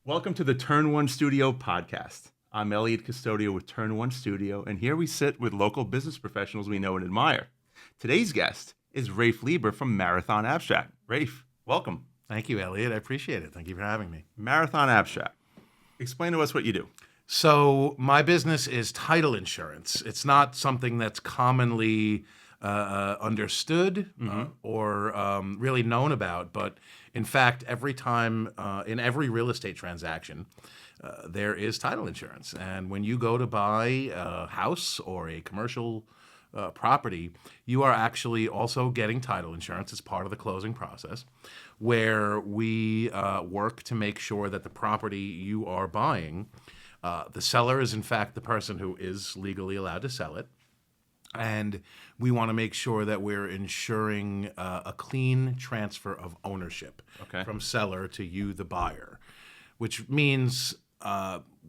Welcome to the Turn One Studio podcast. I'm Eliud Custodio with Turn One Studio, and here we sit with local business professionals we know and admire. Today's guest is Rafe Lieber from Marathon Abstract. Rafe, welcome. Thank you, Eliud. I appreciate it. Thank you for having me. Marathon Abstract. Explain to us what you do. So my business is title insurance. It's not something that's commonly understood or really known about, but in fact, every time in every real estate transaction, there is title insurance. And when you go to buy a house or a commercial property, you are actually also getting title insurance as part of the closing process, where we work to make sure that the property you are buying, the seller is in fact the person who is legally allowed to sell it. And we want to make sure that we're ensuring a clean transfer of ownership from seller to you, the buyer, which means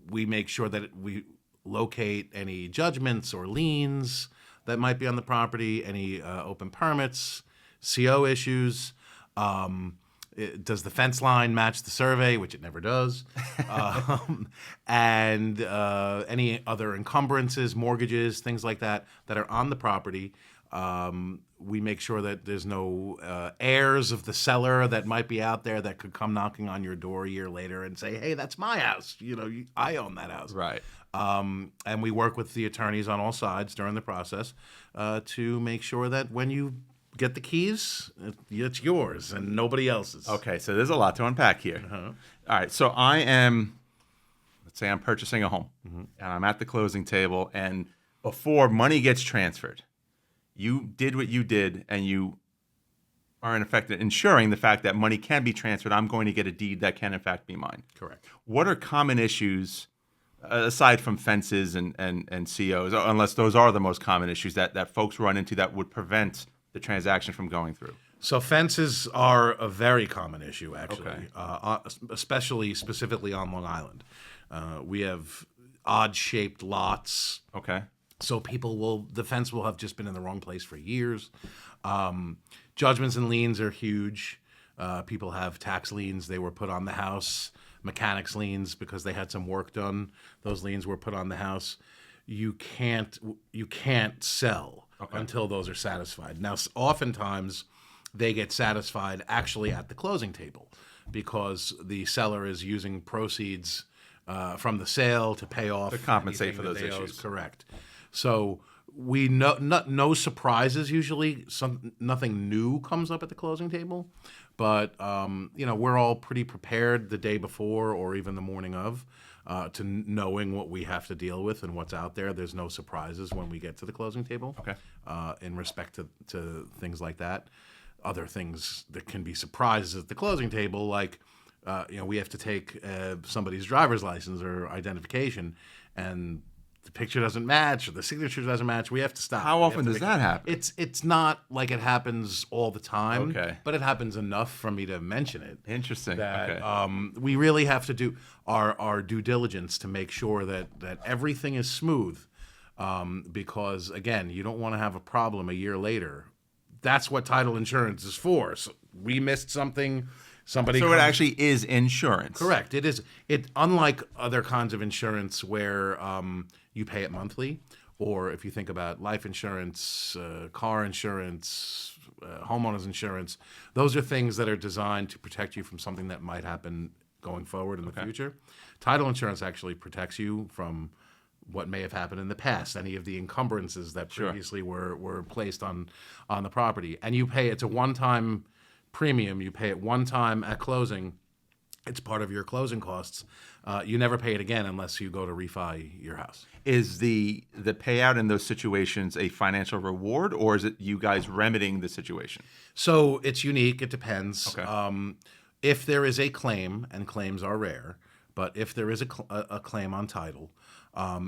we make sure that we locate any judgments or liens that might be on the property, any open permits, CO issues. Does the fence line match the survey, which it never does, and any other encumbrances, mortgages, things like that are on the property. We make sure that there's no heirs of the seller that might be out there that could come knocking on your door a year later and say, hey, that's my house. I own that house. Right. And we work with the attorneys on all sides during the process to make sure that when you get the keys, it's yours and nobody else's. Okay, so there's a lot to unpack here. All right, so let's say I'm purchasing a home, and I'm at the closing table, and before money gets transferred, you did what you did, and you are in effect ensuring the fact that money can be transferred. I'm going to get a deed that can in fact be mine. Correct. What are common issues, aside from fences and COs, unless those are the most common issues that folks run into that would prevent the transaction from going through? So fences are a very common issue, actually, specifically on Long Island. We have odd-shaped lots. Okay. So the fence will have just been in the wrong place for years. Judgments and liens are huge. People have tax liens. They were put on the house. Mechanics liens, because they had some work done. Those liens were put on the house. You can't sell until those are satisfied. Now, oftentimes they get satisfied actually at the closing table because the seller is using proceeds from the sale to pay off, to compensate for those issues. Correct. So we no surprises usually. Nothing new comes up at the closing table, but we're all pretty prepared the day before or even the morning of. To knowing what we have to deal with and what's out there. There's no surprises when we get to the closing table. Okay. In respect to things like that. Other things that can be surprises at the closing table, like we have to take somebody's driver's license or identification, and the picture doesn't match or the signature doesn't match. We have to stop. How often does that happen? It's not like it happens all the time. Okay. But it happens enough for me to mention it. Interesting. That we really have to do our due diligence to make sure that everything is smooth, because again, you don't want to have a problem a year later. That's what title insurance is for. So we missed something. So it actually is insurance. Correct. It is. Unlike other kinds of insurance where you pay it monthly, or if you think about life insurance, car insurance, homeowners insurance, those are things that are designed to protect you from something that might happen going forward in the future. Title insurance actually protects you from what may have happened in the past, any of the encumbrances that previously were placed on the property. And you pay, it's a one-time premium. You pay it one time at closing. It's part of your closing costs. You never pay it again unless you go to refi your house. Is the payout in those situations a financial reward, or is it you guys remedying the situation? So it's unique. It depends. Okay. If there is a claim, and claims are rare, but if there is a claim on title,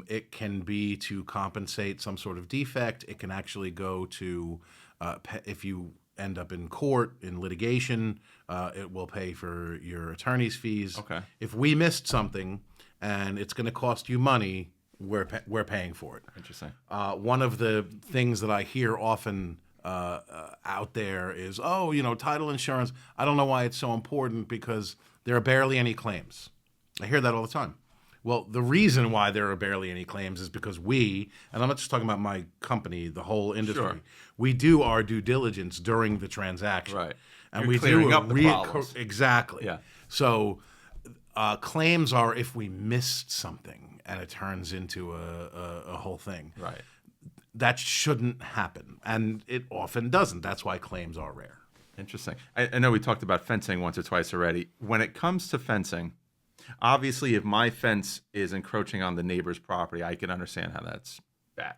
it can be to compensate some sort of defect. It can actually go to, if you end up in court, in litigation, it will pay for your attorney's fees. Okay. If we missed something and it's going to cost you money, we're paying for it. Interesting. One of the things that I hear often out there is, oh, title insurance. I don't know why it's so important because there are barely any claims. I hear that all the time. Well, the reason why there are barely any claims is because we, and I'm not just talking about my company, the whole industry, Sure. we do our due diligence during the transaction. Right. And You're we clearing do up the problems. Exactly. Yeah. So claims are if we missed something and it turns into a whole thing. Right. That shouldn't happen, and it often doesn't. That's why claims are rare. Interesting. I know we talked about fencing once or twice already. When it comes to fencing, obviously, if my fence is encroaching on the neighbor's property, I can understand how that's bad.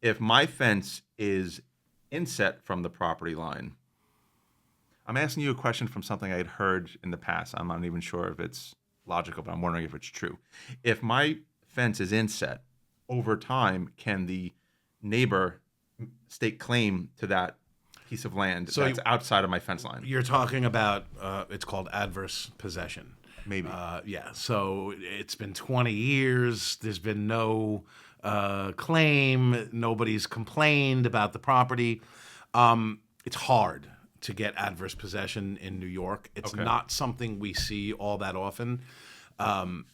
If my fence is inset from the property line, I'm asking you a question from something I had heard in the past. I'm not even sure if it's logical, but I'm wondering if it's true. If my fence is inset, over time, can the neighbor stake claim to that piece of land that's outside of my fence line? You're talking about, it's called adverse possession. Maybe. Yeah. So it's been 20 years. There's been no claim. Nobody's complained about the property. It's hard to get adverse possession in New York. It's not something we see all that often. In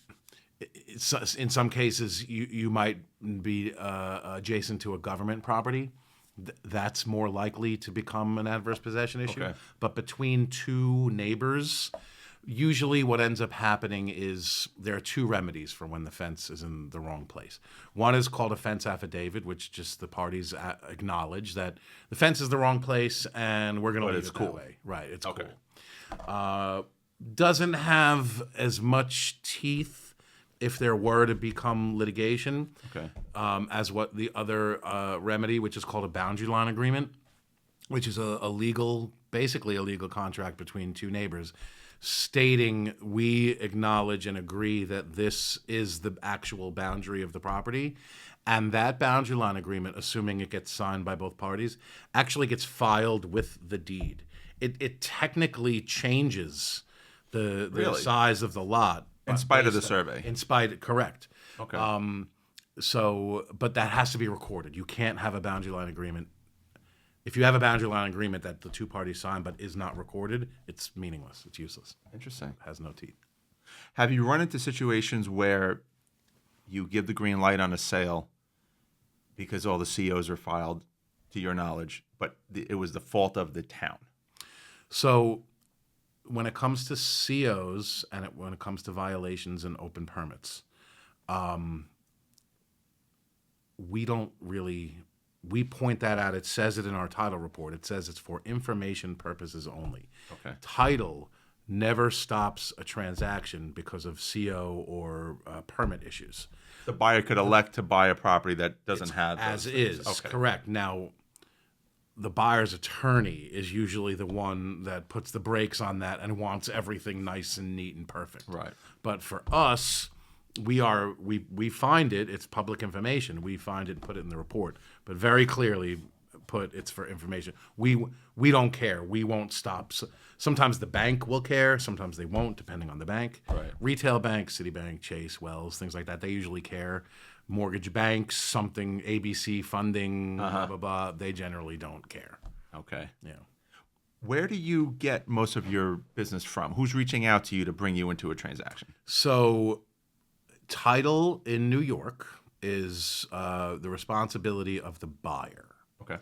some cases, you might be adjacent to a government property. That's more likely to become an adverse possession issue. Okay. But between two neighbors, usually what ends up happening is there are two remedies for when the fence is in the wrong place. One is called a fence affidavit, which just the parties acknowledge that the fence is the wrong place and we're going to leave it that way. Right, it's cool. Doesn't have as much teeth if there were to become litigation as what the other remedy, which is called a boundary line agreement, which is basically a legal contract between two neighbors stating we acknowledge and agree that this is the actual boundary of the property. And that boundary line agreement, assuming it gets signed by both parties, actually gets filed with the deed. It technically changes the size of the lot. In spite of the survey. Correct. Okay. But that has to be recorded. You can't have a boundary line agreement. If you have a boundary line agreement that the two parties sign but is not recorded, it's meaningless. It's useless. Interesting. It has no teeth. Have you run into situations where you give the green light on a sale because all the COs are filed, to your knowledge, but it was the fault of the town? So when it comes to COs and when it comes to violations and open permits, we point that out. It says it in our title report. It says it's for information purposes only. Okay. Title never stops a transaction because of CO or permit issues. The buyer could elect to buy a property that doesn't have those as things. is. Correct. Now, the buyer's attorney is usually the one that puts the brakes on that and wants everything nice and neat and perfect. Right. But for us, we find it. It's public information. We find it, put it in the report, but very clearly put it's for information. We don't care. We won't stop. Sometimes the bank will care. Sometimes they won't, depending on the bank. Right. Retail banks, Citibank, Chase, Wells, things like that. They usually care. Mortgage banks, something ABC funding, blah blah blah. They generally don't care. Okay. Yeah. Where do you get most of your business from? Who's reaching out to you to bring you into a transaction? So, title in New York is the responsibility of the buyer. Okay.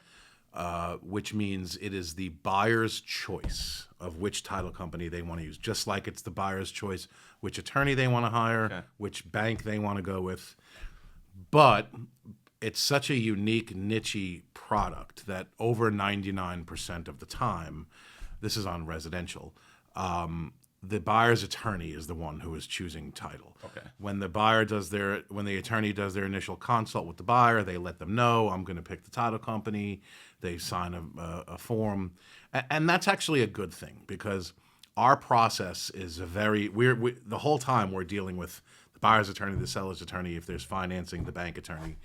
Which means it is the buyer's choice of which title company they want to use, just like it's the buyer's choice which attorney they want to hire, which bank they want to go with. But it's such a unique, niche product that over 99% of the time, this is on residential, the buyer's attorney is the one who is choosing title. Okay. When the attorney does their initial consult with the buyer, they let them know, I'm going to pick the title company. They sign a form. And that's actually a good thing because our process is the whole time we're dealing with the buyer's attorney, the seller's attorney, if there's financing, the bank attorney.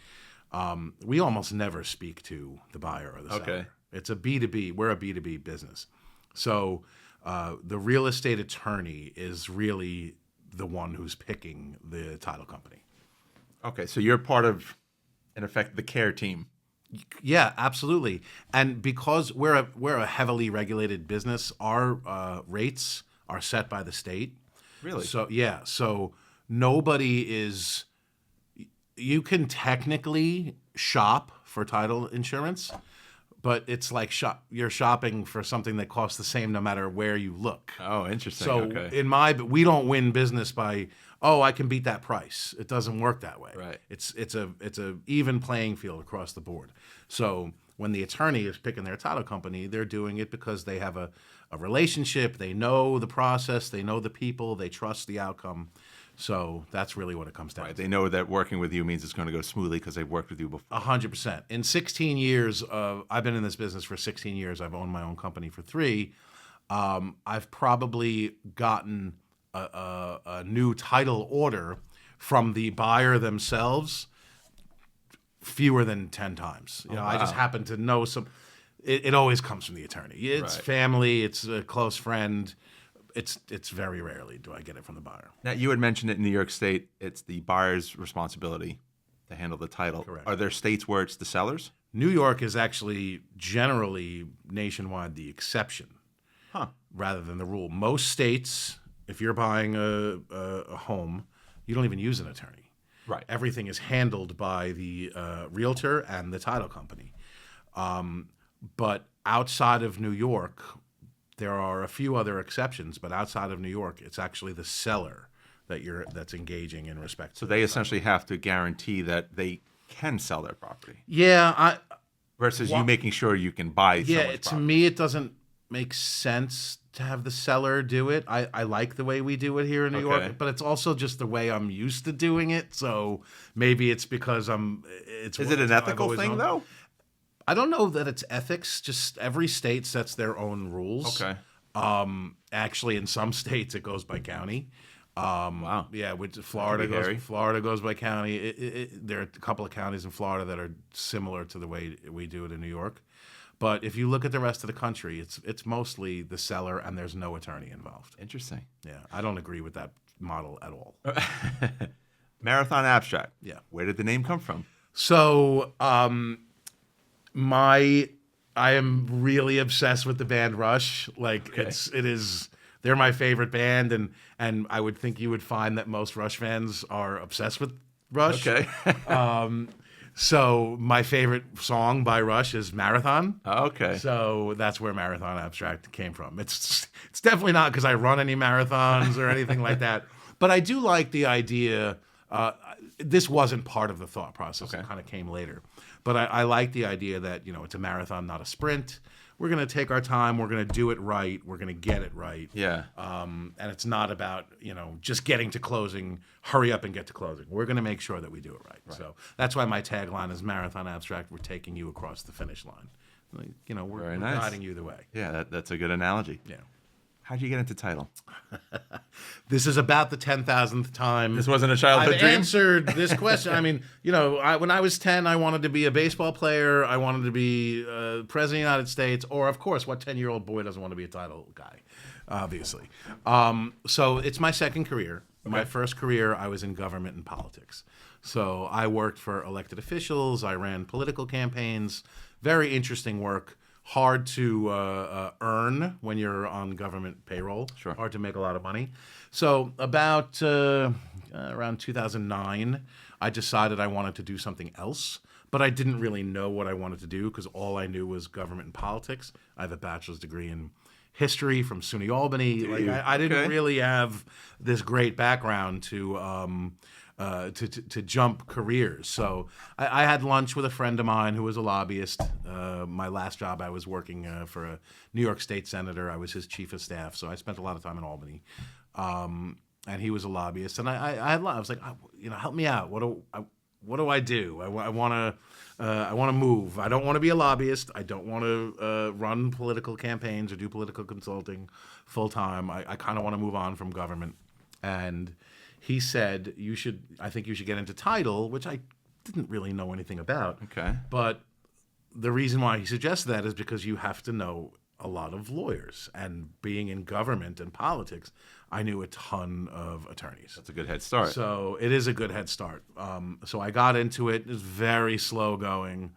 We almost never speak to the buyer or the seller. Okay. It's a B2B. We're a B2B business. So the real estate attorney is really the one who's picking the title company. Okay, so you're part of, in effect, the care team Yeah, absolutely. And because we're a heavily regulated business, our rates are set by the state. Really? So yeah, so nobody is. You can technically shop for title insurance, but it's like you're shopping for something that costs the same no matter where you look. Oh, interesting. So Okay. we don't win business by, oh, I can beat that price. It doesn't work that way. Right. It's a even playing field across the board. So when the attorney is picking their title company, they're doing it because they have a relationship, they know the process, they know the people, they trust the outcome. So that's really what it comes down Right. to. They know that working with you means it's going to go smoothly because they've worked with you before. 100%. In 16 years I've been in this business for 16 years. I've owned my own company for 3. I've probably gotten a new title order from the buyer themselves fewer than 10 times. You know, I just happen to know some. It always comes from the attorney. It's Right. family. It's a close friend. It's very rarely do I get it from the buyer. Now, you had mentioned it in New York State. It's the buyer's responsibility to handle the title. Correct. Are there states where it's the seller's? New York is actually generally nationwide the exception, rather than the rule. Most states, if you're buying a home, you don't even use an attorney. Right. Everything is handled by the realtor and the title company. But outside of New York, there are a few other exceptions. But outside of New York, it's actually the seller that's engaging in respect. So they essentially have to guarantee that they can sell their property Yeah, versus you making sure you can buy someone's to property. me, it doesn't make sense to have the seller do it. I like the way we do it here in New Okay. York, but it's also just the way I'm used to doing it. So maybe it's because It's Is it an ethical thing, though? I don't know that it's ethics. Just every state sets their own rules. Okay. Actually, in some states, it goes by county. Wow. Yeah, which That'd Florida be hairy. goes by county. There are a couple of counties in Florida that are similar to the way we do it in New York. But if you look at the rest of the country, it's mostly the seller and there's no attorney involved. Interesting. Yeah, I don't agree with that model at all. Marathon Abstract. Yeah. Where did the name come from? So, I am really obsessed with the band Rush. Like they're my favorite band, and I would think you would find that most Rush fans are obsessed with Rush. Okay. So my favorite song by Rush is Marathon. Okay. So that's where Marathon Abstract came from. It's definitely not because I run any marathons or anything like that. But I do like the idea. This wasn't part of the thought process. Okay. It kind of came later. But I like the idea that, it's a marathon, not a sprint. We're going to take our time. We're going to do it right. We're going to get it right. Yeah. And it's not about, just getting to closing, hurry up and get to closing. We're going to make sure that we do it right. So that's why my tagline is Marathon Abstract. We're taking you across the finish line. We're nice. guiding you the way. Yeah, that's a good analogy. Yeah. How'd you get into title? This is about the 10,000th time. This wasn't a childhood I've dream? answered this question. I mean, when I was 10, I wanted to be a baseball player. I wanted to be president of the United States. Or, of course, what 10-year-old boy doesn't want to be a title guy? Obviously. So it's my second career. My first career, I was in government and politics. So I worked for elected officials. I ran political campaigns. Very interesting work. Hard to earn when you're on government payroll. Sure. Hard to make a lot of money. So about around 2009, I decided I wanted to do something else, but I didn't really know what I wanted to do because all I knew was government and politics. I have a bachelor's degree in history from SUNY Albany. I didn't really have this great background to jump careers. So I had lunch with a friend of mine who was a lobbyist. My last job, I was working for a New York State senator. I was his chief of staff, so I spent a lot of time in Albany. And he was a lobbyist, and I was like, help me out. What do I do? I want to move. I don't want to be a lobbyist. I don't want to run political campaigns or do political consulting full time. I kind of want to move on from government. And he said, I think you should get into title, which I didn't really know anything about. Okay. But the reason why he suggested that is because you have to know a lot of lawyers. And being in government and politics, I knew a ton of attorneys. That's a good head start. So it is a good head start. So I got into it. It was very slow going.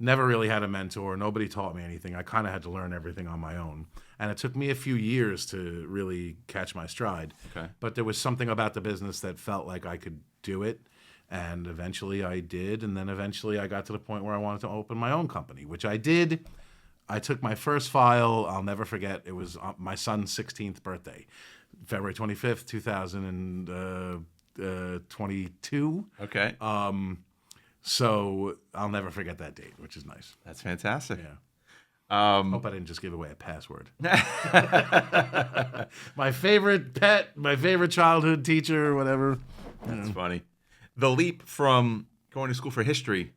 Never really had a mentor. Nobody taught me anything. I kind of had to learn everything on my own. And it took me a few years to really catch my stride. Okay. But there was something about the business that felt like I could do it. And eventually I did. And then eventually I got to the point where I wanted to open my own company, which I did. I took my first file. I'll never forget. It was my son's 16th birthday, February 25th, 2022. Okay. So I'll never forget that date, which is nice. That's fantastic. Yeah. Hope I didn't just give away a password. My favorite pet, my favorite childhood teacher, whatever. That's funny. The leap from going to school for history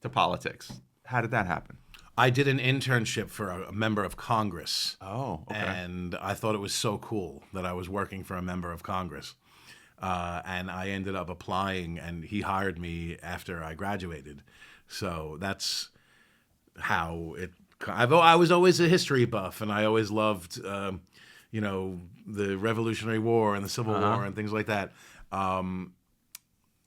to politics. How did that happen? I did an internship for a member of Congress. Oh, okay. And I thought it was so cool that I was working for a member of Congress. And I ended up applying, and he hired me after I graduated. So that's how it. I was always a history buff, and I always loved, the Revolutionary War and the Civil War and things like that.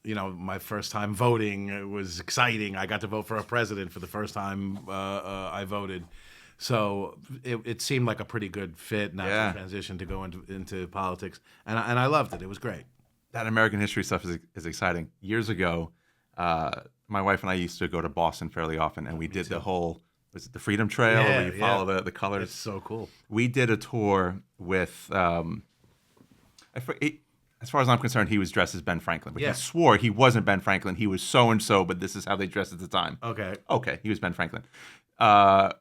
My first time voting, it was exciting. I got to vote for a president for the first time I voted. So it seemed like a pretty good fit, natural transition to go into politics. And I loved it. It was great. That American history stuff is exciting. Years ago, my wife and I used to go to Boston fairly often, and we did the whole, was it the Freedom Trail, where you follow the colors? It's so cool. We did a tour with, as far as I'm concerned, he was dressed as Ben Franklin. But he swore he wasn't Ben Franklin. He was so-and-so, but this is how they dressed at the time. Okay, he was Ben Franklin.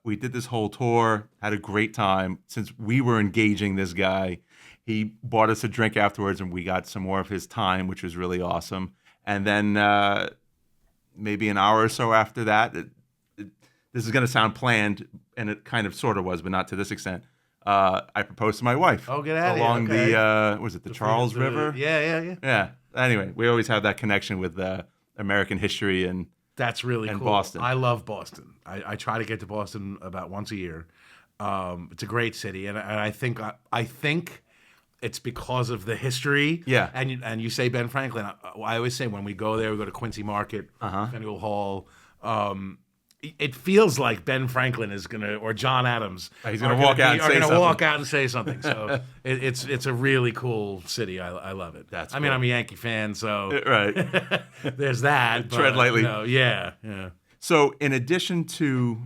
We did this whole tour, had a great time. Since we were engaging this guy, he bought us a drink afterwards, and we got some more of his time, which was really awesome. And then maybe an hour or so after that, this is going to sound planned, and it kind of sort of was, but not to this extent. I proposed to my wife. Oh, get out along of here. Okay. the was it the Charles River? Yeah. Anyway, we always have that connection with American history and that's really and cool. Boston. I love Boston. I try to get to Boston about once a year. It's a great city, and I think it's because of the history. Yeah. And you say Ben Franklin. I always say when we go there, we go to Quincy Market, Faneuil Hall. It feels like Ben Franklin is or John Adams. He's gonna walk out and say something. So it's a really cool city. I love it. I mean, I'm a Yankee fan, so right. there's that. Tread lightly. Yeah. So in addition to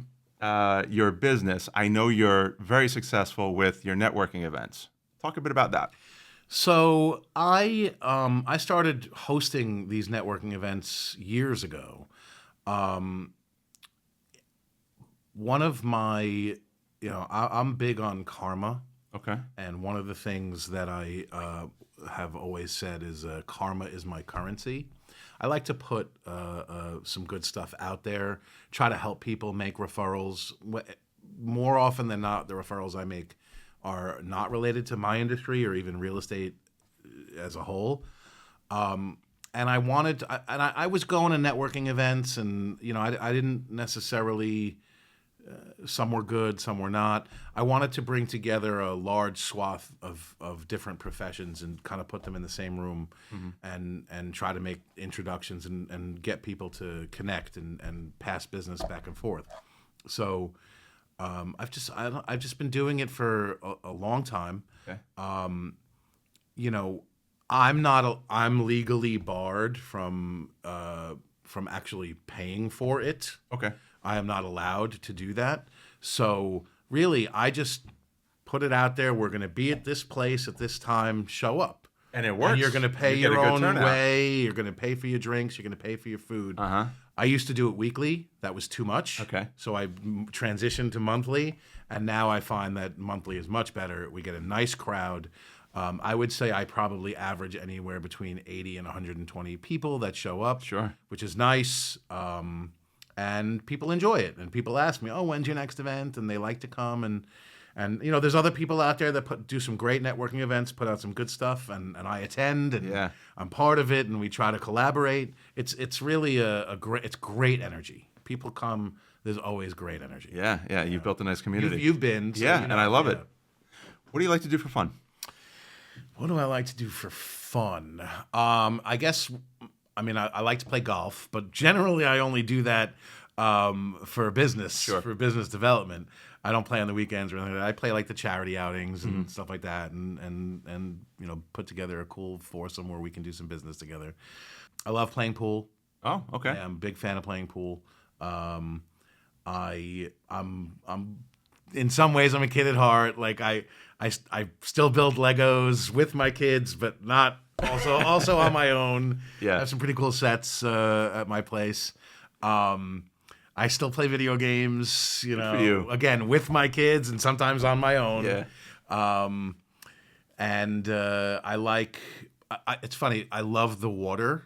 your business, I know you're very successful with your networking events. Talk a bit about that. So I started hosting these networking events years ago. One of my, I'm big on karma. Okay. And one of the things that I have always said is karma is my currency. I like to put some good stuff out there, try to help people make referrals. More often than not, the referrals I make are not related to my industry or even real estate as a whole. And I wanted, I was going to networking events, and I didn't necessarily. Some were good, some were not. I wanted to bring together a large swath of different professions and kind of put them in the same room and try to make introductions and get people to connect and pass business back and forth. So I've just been doing it for a long time. Okay. I'm legally barred from actually paying for it. Okay. I am not allowed to do that. So really, I just put it out there. We're going to be at this place at this time. Show up. And it works. And you're going to pay your own way. You're going to pay for your drinks. You're going to pay for your food. I used to do it weekly. That was too much. Okay. So I transitioned to monthly. And now I find that monthly is much better. We get a nice crowd. I would say I probably average anywhere between 80 and 120 people that show up. Sure. Which is nice. And people enjoy it. And people ask me, oh, when's your next event? And they like to come. And there's other people out there that do some great networking events, put out some good stuff, and I attend, and I'm part of it, and we try to collaborate. It's really it's great energy. People come, there's always great energy. Yeah. You've built a nice community. You've been. So and I love it. What do you like to do for fun? What do I like to do for fun? I guess... I like to play golf, but generally I only do that for business, Sure. for business development. I don't play on the weekends or anything like that. I play like the charity outings and stuff like that, and put together a cool foursome where we can do some business together. I love playing pool. Oh, okay. I'm a big fan of playing pool. I'm in some ways I'm a kid at heart. Like I still build Legos with my kids, but not also on my own. Yeah. I have some pretty cool sets at my place. I still play video games, for you. again with my kids and sometimes on my own. Yeah. I like. It's funny. I love the water,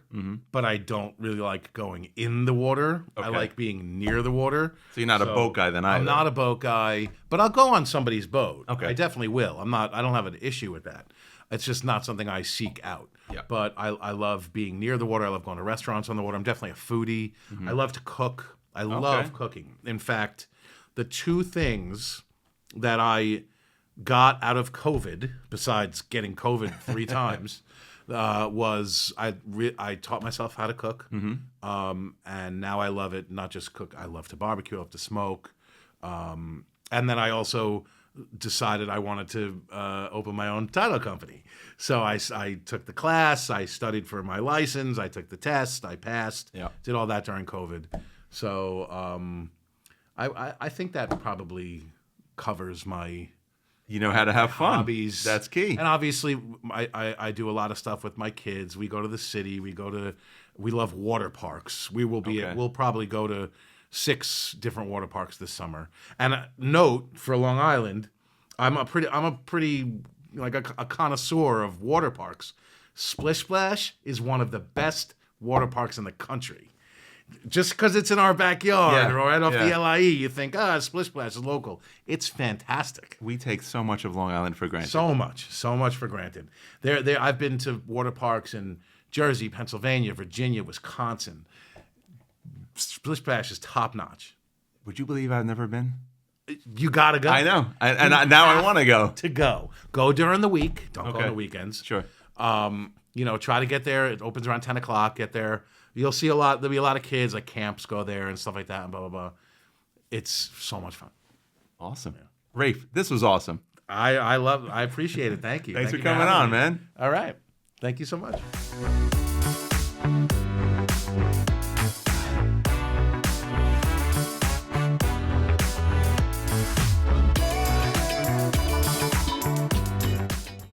but I don't really like going in the water. I Okay. like being near the water. So you're not a boat guy then either. I'm not a boat guy, but I'll go on somebody's boat. Okay. I definitely will. I don't have an issue with that. It's just not something I seek out. Yeah. But I love being near the water. I love going to restaurants on the water. I'm definitely a foodie. I love to cook. I love cooking. In fact, the two things that I got out of COVID, besides getting COVID 3 times, was I taught myself how to cook, and now I love it. Not just cook, I love to barbecue, I love to smoke, and then I also decided I wanted to open my own title company. So I took the class, I studied for my license, I took the test, I passed, did all that during COVID. So I think that probably covers my You know how to have fun. hobbies. That's key. And obviously, I do a lot of stuff with my kids. We go to the city. We love water parks. We'll probably go to 6 different water parks this summer. And note for Long Island, I'm a pretty like a connoisseur of water parks. Splish Splash is one of the best water parks in the country. Just because it's in our backyard or right off the LIE, you think, Splish Splash is local. It's fantastic. We take so much of Long Island for granted. So much for granted. I've been to water parks in Jersey, Pennsylvania, Virginia, Wisconsin. Splish Splash is top notch. Would you believe I've never been? You gotta go. I know, now I want to go. Go during the week. Don't go on Okay. the weekends. Sure. Try to get there. It opens around 10 o'clock. Get there. You'll see there'll be a lot of kids, like camps go there and stuff like that and blah, blah, blah. It's so much fun. Awesome. Rafe, this was awesome. I appreciate it. Thank you. Thanks Thank for you coming having on, me. man. All right. Thank you so much.